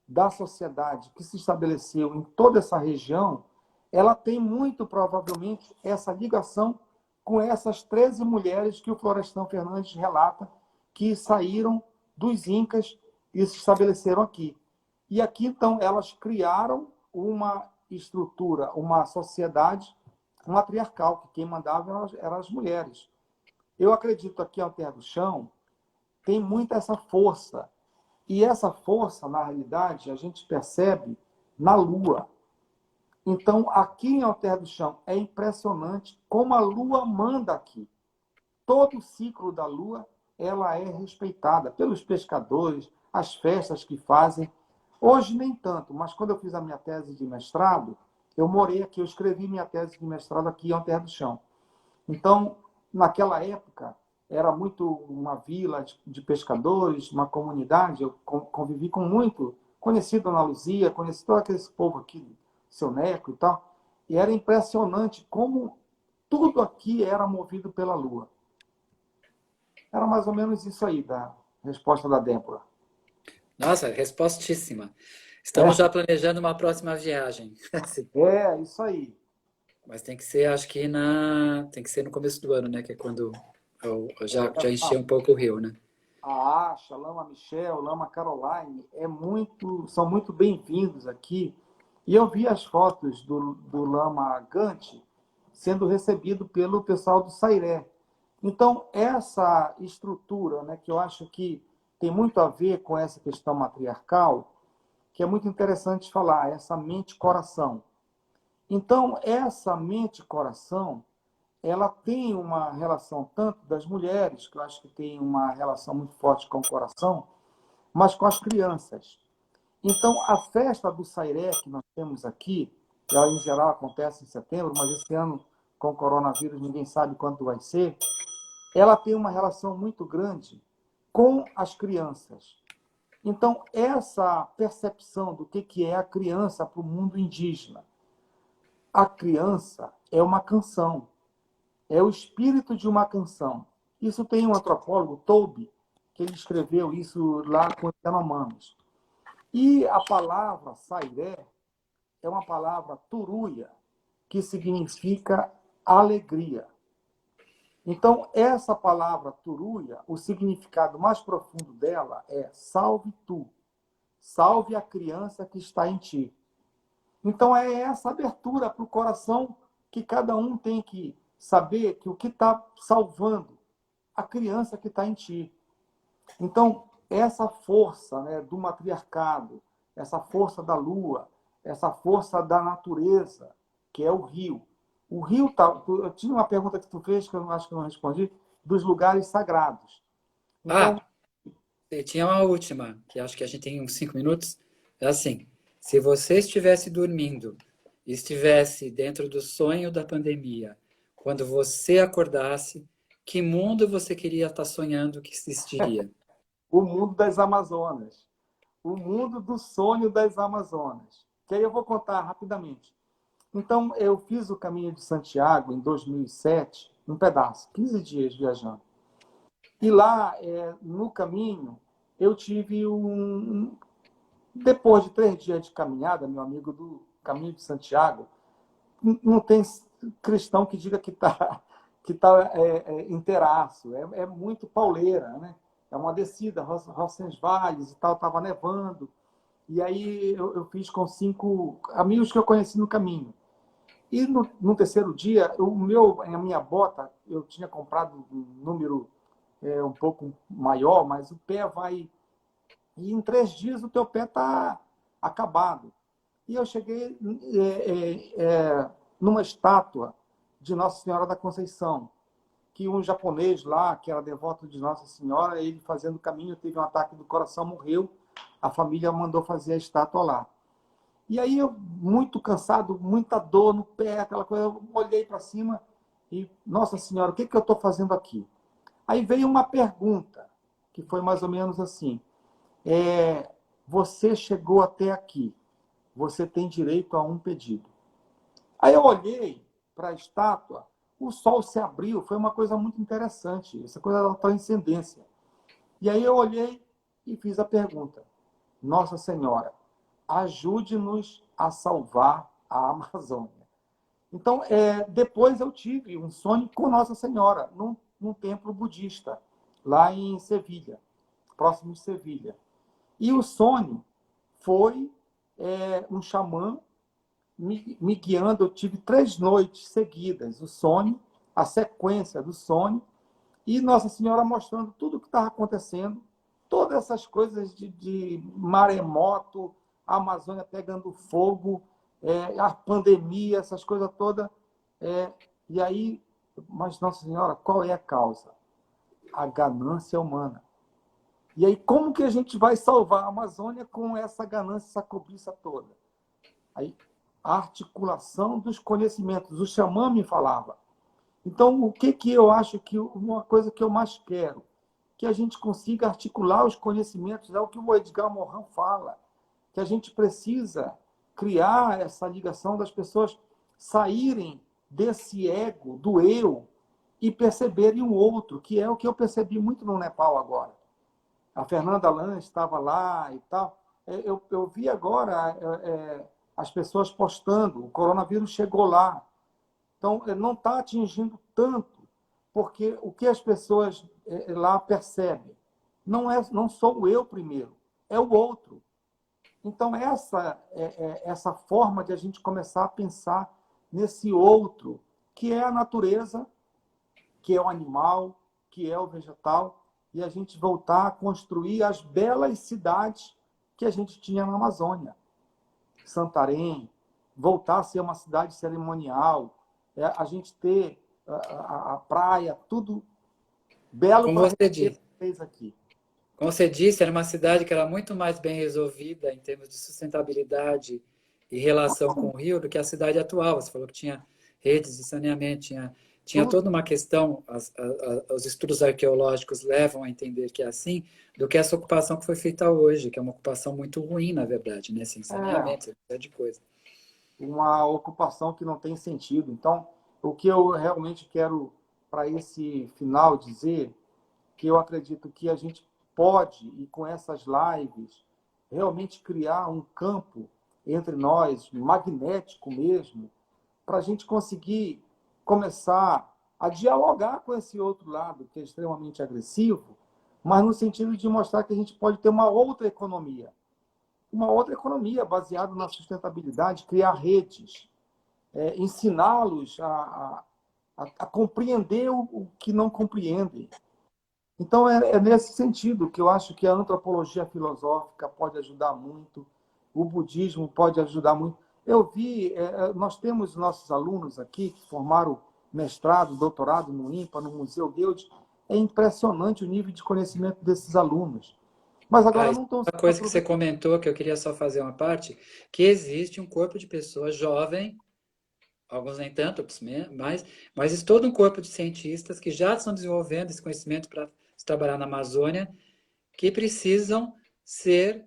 da sociedade que se estabeleceu em toda essa região, ela tem muito provavelmente essa ligação com essas 13 mulheres que o Florestan Fernandes relata que saíram dos Incas e se estabeleceram aqui. E aqui, então, elas criaram uma estrutura, uma sociedade matriarcal, que quem mandava eram as mulheres. Eu acredito aqui a Terra do Chão tem muita essa força. E essa força, na realidade, a gente percebe na Lua. Então, aqui em Alter do Chão, é impressionante como a Lua manda aqui. Todo o ciclo da Lua, ela é respeitada pelos pescadores, as festas que fazem. Hoje nem tanto, mas quando eu fiz a minha tese de mestrado, eu morei aqui, eu escrevi minha tese de mestrado aqui em Alter do Chão. Então, naquela época, era muito uma vila de pescadores, uma comunidade. Eu convivi com muito, conheci Dona Luzia, conheci todo aquele povo aqui, seu Neco e tal. E era impressionante como tudo aqui era movido pela Lua. Era mais ou menos isso aí, da resposta da Débora. Nossa, respostíssima. Estamos já planejando uma próxima viagem. Isso aí. Mas tem que ser, acho que tem que ser no começo do ano, né? Que é quando eu já enchi um pouco o rio, né? A Asha, Lama Michel, Lama Caroline, são muito bem-vindos aqui. E eu vi as fotos do Lama Gante sendo recebido pelo pessoal do Sairé. Então, essa estrutura, né, que eu acho que tem muito a ver com essa questão matriarcal, que é muito interessante falar, essa mente-coração. Então, essa mente-coração, ela tem uma relação tanto das mulheres, que eu acho que tem uma relação muito forte com o coração, mas com as crianças. Então, a festa do Sairé que nós temos aqui, ela em geral acontece em setembro, mas esse ano, com o coronavírus, ninguém sabe quando vai ser, ela tem uma relação muito grande com as crianças. Então, essa percepção do que é a criança para o mundo indígena. A criança é uma canção, é o espírito de uma canção. Isso tem um antropólogo, Toby, que ele escreveu isso lá com os Yanomamis. E a palavra sairé é uma palavra turuia, que significa alegria. Então, essa palavra turuia, o significado mais profundo dela é salve tu, salve a criança que está em ti. Então, é essa abertura para o coração que cada um tem que saber que o que está salvando a criança que está em ti. Então, essa força, né, do matriarcado, essa força da lua, essa força da natureza, que é o rio. O rio tá. Eu tinha uma pergunta que tu fez, que eu acho que eu não respondi, dos lugares sagrados. Então, Ah, tinha uma última, que acho que a gente tem uns 5 minutos. É assim, se você estivesse dormindo e estivesse dentro do sonho da pandemia, quando você acordasse, que mundo você queria estar sonhando que existiria? o mundo das Amazonas. O mundo do sonho das Amazonas. Que aí eu vou contar rapidamente. Então, eu fiz o Caminho de Santiago em 2007, um pedaço, 15 dias viajando. E lá, no caminho, eu tive depois de 3 dias de caminhada, meu amigo, do Caminho de Santiago, não tem cristão que diga que está inteiraço. É muito pauleira, né? É uma descida, Roncesvalles e tal, estava nevando. E aí eu fiz com 5 amigos que eu conheci no caminho. E no terceiro dia, a minha bota, eu tinha comprado um número um pouco maior, mas o pé vai. E em 3 dias o teu pé está acabado. E eu cheguei numa estátua de Nossa Senhora da Conceição, que um japonês lá, que era devoto de Nossa Senhora, ele fazendo o caminho, teve um ataque do coração, morreu. A família mandou fazer a estátua lá. E aí eu, muito cansado, muita dor no pé, aquela coisa, eu olhei para cima e, Nossa Senhora, o que eu estou fazendo aqui? Aí veio uma pergunta, que foi mais ou menos assim, você chegou até aqui, você tem direito a um pedido. Aí eu olhei para a estátua, o sol se abriu, foi uma coisa muito interessante, essa coisa da transcendência. E aí eu olhei e fiz a pergunta, Nossa Senhora, ajude-nos a salvar a Amazônia. Então, depois eu tive um sonho com Nossa Senhora, num templo budista, lá em Sevilha, próximo de Sevilha. E o sonho foi um xamã me guiando. Eu tive 3 noites seguidas, o sonho, a sequência do sonho, e Nossa Senhora mostrando tudo o que estava acontecendo, todas essas coisas de maremoto, a Amazônia pegando fogo, a pandemia, essas coisas todas. E aí, mas Nossa Senhora, qual é a causa? A ganância humana. E aí, como que a gente vai salvar a Amazônia com essa ganância, essa cobiça toda? Aí, a articulação dos conhecimentos. O xamã me falava. Então, o que eu acho que uma coisa que eu mais quero? Que a gente consiga articular os conhecimentos. É o que o Edgar Morin fala. Que a gente precisa criar essa ligação das pessoas saírem desse ego, do eu, e perceberem o outro, que é o que eu percebi muito no Nepal agora. A Fernanda Lange estava lá e tal. Eu vi agora as pessoas postando, o coronavírus chegou lá. Então, não está atingindo tanto, porque o que as pessoas lá percebem não sou eu primeiro, é o outro. Então, essa forma de a gente começar a pensar nesse outro, que é a natureza, que é o animal, que é o vegetal, e a gente voltar a construir as belas cidades que a gente tinha na Amazônia. Santarém, voltar a ser uma cidade cerimonial, a gente ter a praia, tudo belo Como para você receber disse, vocês aqui. como você disse, era uma cidade que era muito mais bem resolvida em termos de sustentabilidade e relação com o rio do que a cidade atual. Você falou que tinha redes de saneamento, tinha Tudo toda uma questão, os estudos arqueológicos levam a entender que é assim, do que essa ocupação que foi feita hoje, que é uma ocupação muito ruim, na verdade, né? Sem é saneamento, essa de coisa. uma ocupação que não tem sentido. Então, o que eu realmente quero para esse final dizer, que eu acredito que a gente pode, e com essas lives, realmente criar um campo entre nós, magnético mesmo, para a gente conseguir começar a dialogar com esse outro lado, que é extremamente agressivo, mas no sentido de mostrar que a gente pode ter uma outra economia baseada na sustentabilidade, criar redes, ensiná-los a compreender o que não compreendem. Então, é nesse sentido que eu acho que a antropologia filosófica pode ajudar muito, o budismo pode ajudar muito. Eu vi, nós temos nossos alunos aqui que formaram mestrado, doutorado no INPA, no Museu Guild. É impressionante o nível de conhecimento desses alunos. Mas Ah, agora isso não estão é uma sendo coisa que você aproveitados. comentou, que eu queria só fazer uma parte, que existe um corpo de pessoas jovem, alguns nem tanto, outros mais, mas existe todo um corpo de cientistas que já estão desenvolvendo esse conhecimento para trabalhar na Amazônia, que precisam ser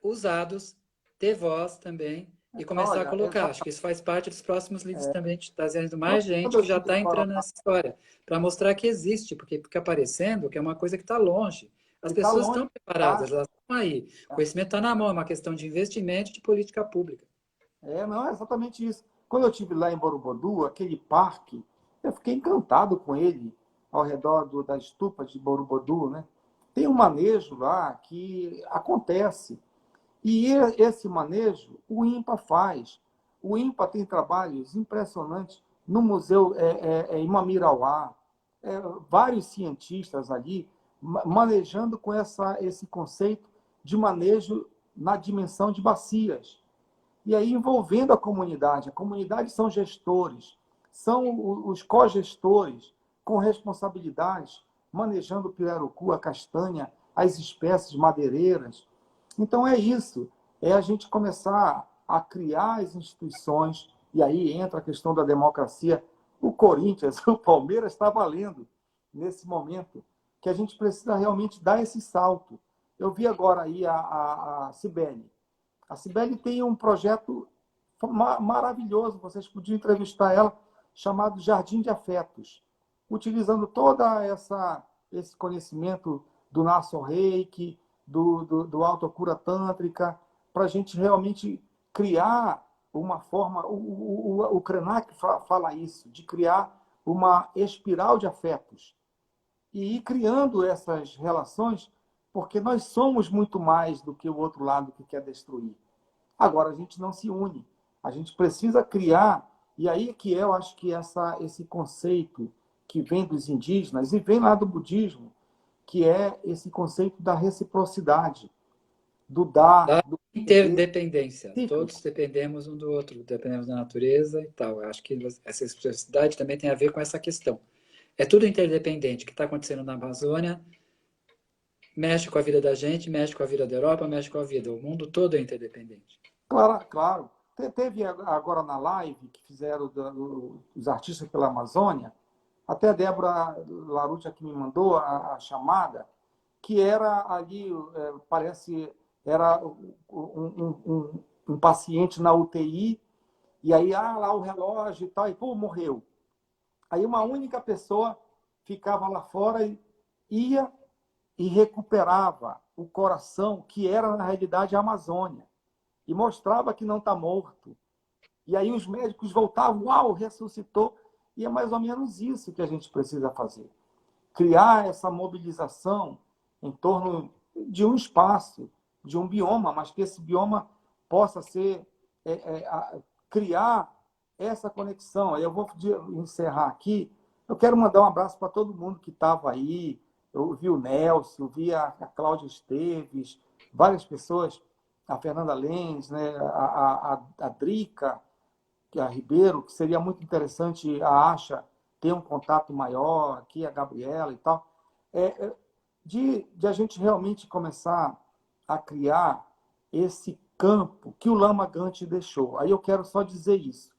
usados, ter voz também, e começar a Olha, colocar. Acho que isso faz parte dos próximos livros também, trazendo mais gente quando que eu já tive está fora entrando nessa história, para mostrar que existe, porque fica parecendo que é uma coisa que está longe. As e está pessoas longe, estão preparadas, tá? elas estão aí. O conhecimento está na mão, é uma questão de investimento e de política pública. Não, é exatamente isso. Quando eu estive lá em Borobudu, aquele parque, eu fiquei encantado com ele, ao redor das estupas de Borobudu, né? Tem um manejo lá que acontece. E esse manejo o INPA faz. O INPA tem trabalhos impressionantes no Museu em Mamirauá, vários cientistas ali manejando com esse conceito de manejo na dimensão de bacias. E aí envolvendo a comunidade. A comunidade são gestores, são os cogestores com responsabilidades, manejando o pirarucu, a castanha, as espécies madeireiras. Então é isso, é a gente começar a criar as instituições, e aí entra a questão da democracia. O Corinthians, o Palmeiras está valendo nesse momento, que a gente precisa realmente dar esse salto. Eu vi agora aí a Cibele. A Cibele tem um projeto maravilhoso, vocês podiam entrevistar ela, chamado Jardim de Afetos, utilizando toda esse conhecimento do Naso Reiki, do autocura tântrica, para a gente realmente criar uma forma, o Krenak fala isso, de criar uma espiral de afetos e ir criando essas relações, porque nós somos muito mais do que o outro lado que quer destruir. Agora, a gente não se une. A gente precisa criar, e aí que eu acho que esse conceito que vem dos indígenas e vem lá do budismo, que é esse conceito da reciprocidade, do dar, Da do receber, interdependência. Todos cíclico. dependemos um do outro, dependemos da natureza e tal. Eu acho que essa especificidade também tem a ver com essa questão. É tudo interdependente. O que está acontecendo na Amazônia mexe com a vida da gente, mexe com a vida da Europa, mexe com a vida. O mundo todo é interdependente. Claro, claro. Teve agora na live que fizeram os artistas pela Amazônia, até a Débora Larutia que me mandou a chamada, que era ali, parece, era um paciente na UTI, e aí, lá o relógio e tal, e pô, morreu. Aí uma única pessoa ficava lá fora e ia e recuperava o coração, que era, na realidade, a Amazônia, e mostrava que não está morto. E aí os médicos voltavam, uau, ressuscitou. E é mais ou menos isso que a gente precisa fazer. Criar essa mobilização em torno de um espaço, de um bioma, mas que esse bioma possa ser, criar essa conexão. Aí eu vou encerrar aqui. Eu quero mandar um abraço para todo mundo que estava aí. Eu vi o Nelson, eu vi a Cláudia Esteves, várias pessoas, a Fernanda Lenz, né, a Drica, a Ribeiro, que seria muito interessante a Acha ter um contato maior, aqui a Gabriela e tal, de a gente realmente começar a criar esse campo que o Lama Gante deixou. Aí eu quero só dizer isso.